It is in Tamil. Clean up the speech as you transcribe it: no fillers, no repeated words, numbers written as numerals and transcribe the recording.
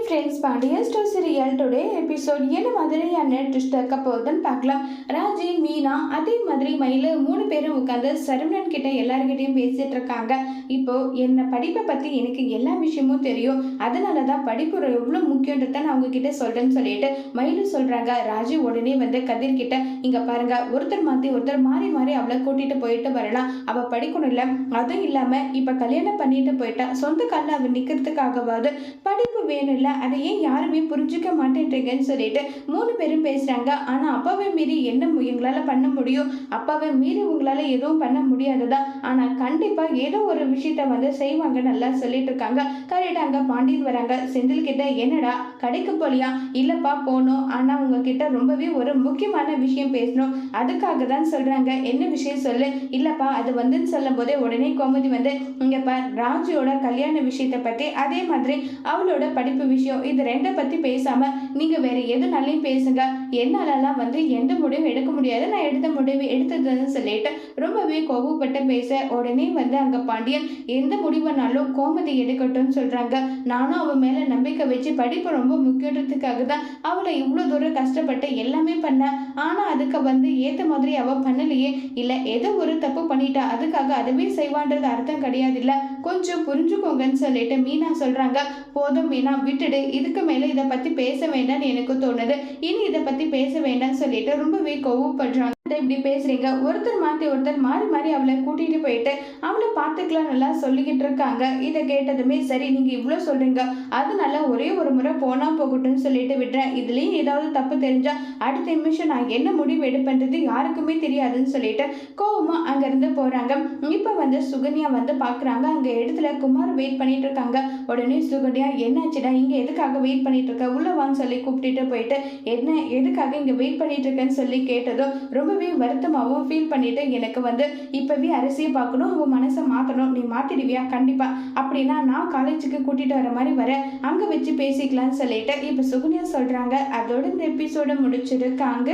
Friends, Pandian store serial today episode என்ன மாதிரியான ட்விஸ்ட் இருக்க போகுதுன்னு பார்க்கலாம். ராஜி, மீனா, அதே மாதிரி மயிலு 3 பேரும் உட்காந்து சரவணன் கிட்ட எல்லார்கிட்டையும் பேசிட்டு இருக்காங்க. இப்போ என்ன படிப்பை பத்தி எனக்கு எல்லா விஷயமும் தெரியும், அதனால தான் படிப்பு எவ்வளோ முக்கியன்றத நான் அவங்க கிட்ட சொல்றேன்னு சொல்லிட்டு மயிலு சொல்றாங்க. ராஜி உடனே வந்து கதிர் கிட்ட, இங்க பாருங்க, ஒருத்தர் மாத்தி ஒருத்தர் மாறி மாறி அவளை கூட்டிட்டு போயிட்டு வரலாம், அவ படிக்கணும் இல்ல, அதுவும் இல்லாம இப்ப கல்யாணம் பண்ணிட்டு போயிட்டா, சொந்த காலில் அவ நிக்கிறதுக்காகவாது படிப்பு வேணும் இல்ல, அதை ஏன் யாருமே புரிஞ்சுக்க மாட்டேன்றீங்கன்னு சொல்லிட்டு 3 பேரும் பேசுறாங்க. ஆனா அப்பாவை மீறி என்ன எங்களால பண்ண முடியும், அப்பாவை மீறி உங்களால எதுவும் பண்ண முடியாதுதான், ஆனா கண்டிப்பா ஏதோ ஒரு விஷயத்த வந்து செய்வாங்க நல்லா சொல்லிட்டு இருக்காங்க. கரெக்டா அங்க பாண்டியன் வராங்க. செந்தில் கிட்ட, என்னடா கடைக்கு போலியா? இல்லப்பா போனோம், ஆனா உங்ககிட்ட ரொம்பவே ஒரு முக்கியமான விஷயம் பேசணும், அதுக்காக தான் சொல்றாங்க. என்ன விஷயம் சொல்லு. இல்லப்பா அது வந்துன்னு சொல்லும் போதே உடனே கோமதி வந்து, இங்க பார், ராஜியோட கல்யாண விஷயத்தை பத்தி, அதே மாதிரி அவளோட படிப்பு விஷயம், இது 2 பத்தி பேசாம நீங்க வேற எதுனாலையும் பேசுங்க, என்னாலலாம் வந்து எந்த முடிவும் எடுக்க முடியாது, நான் எடுத்த முடிவு எடுத்ததுன்னு சொல்லிட்டு ரொம்பவே கோபப்பட்டு பேச, உடனே வந்து அங்க பாண்டியன், எந்த முடிவுனாலும் கோமதி எடுக்கட்டும்னு சொல்றாங்க. நானும் அவன் மேல நம்பிக்கை வச்சு படிப்பு ரொம்ப முக்கியத்துக்காக தான் அவளை இவ்வளோ தூரம் கஷ்டப்பட்டு எல்லாமே பண்ண, ஆனா அதுக்கு வந்து ஏத்த மாதிரி அவ பண்ணலையே, இல்ல ஏதோ ஒரு தப்பு பண்ணிட்டா, அதுக்காக அதுவே செய்வான்றது அர்த்தம் கிடையாது இல்ல, கொஞ்சம் புரிஞ்சுக்கோங்கன்னு சொல்லிட்டு மீனா சொல்றாங்க. போதும் மீனா, விட்டுடு, இதுக்கு மேல இதை பத்தி பேச வேண்டாம்னு எனக்கு தோணுது, இனி இதை பத்தி பேச வேண்டாம்னு சொல்லிட்டு ரொம்பவே கோவப்படுறாங்க. இப்படி பேசுறீங்க, ஒருத்தர் மாத்தி ஒருத்தர் மாறி மாறி அவளை கூட்டிட்டு போயிட்டு அவளை பார்த்துக்கலாம் நல்லா சொல்லிக்கிட்டு இருக்காங்க. இதை கேட்டதுமே, சரி நீங்க இவ்வளோ சொல்றீங்க, அதனால ஒரே ஒரு முறை போனா போகட்டும்னு சொல்லிட்டு விடுறேன், இதுலயும் ஏதாவது தப்பு தெரிஞ்சா அடுத்த நிமிஷம் நான் என்ன முடிவு எடுப்பேன்றது யாருக்குமே தெரியாதுன்னு சொல்லிட்டு கோவமா அங்கிருந்து போறாங்க. இப்ப வந்து சுகன்யா வந்து பாக்குறாங்க, அங்க இடத்துல குமார் வெயிட் பண்ணிட்டு இருக்காங்க. உடனே சுகன்யா, என்னாச்சுடா, இங்க எதுக்காக வெயிட் பண்ணிட்டு இருக்க, உள்ள வான்னு சொல்லி கூப்பிட்டுட்டு போயிட்டு, என்ன எதுக்காக இங்க வெயிட் பண்ணிட்டு இருக்கேன்னு சொல்லி கேட்டதும் ரொம்பவே வருத்தமாகவும் ஃபீல் பண்ணிட்டு, எனக்கு வந்து இப்பவே அரசியை பார்க்கணும், உன் மனசை மாற்றணும், நீ மாத்திடுவியா? கண்டிப்பா, அப்படின்னா நான் காலேஜுக்கு கூட்டிட்டு வர மாதிரி வரேன், அங்க வச்சு பேசிக்கலாம்னு சொல்லிட்டு இப்ப சுகன்யா சொல்றாங்க. அதோட இந்த எபிசோட முடிச்சிருக்காங்க.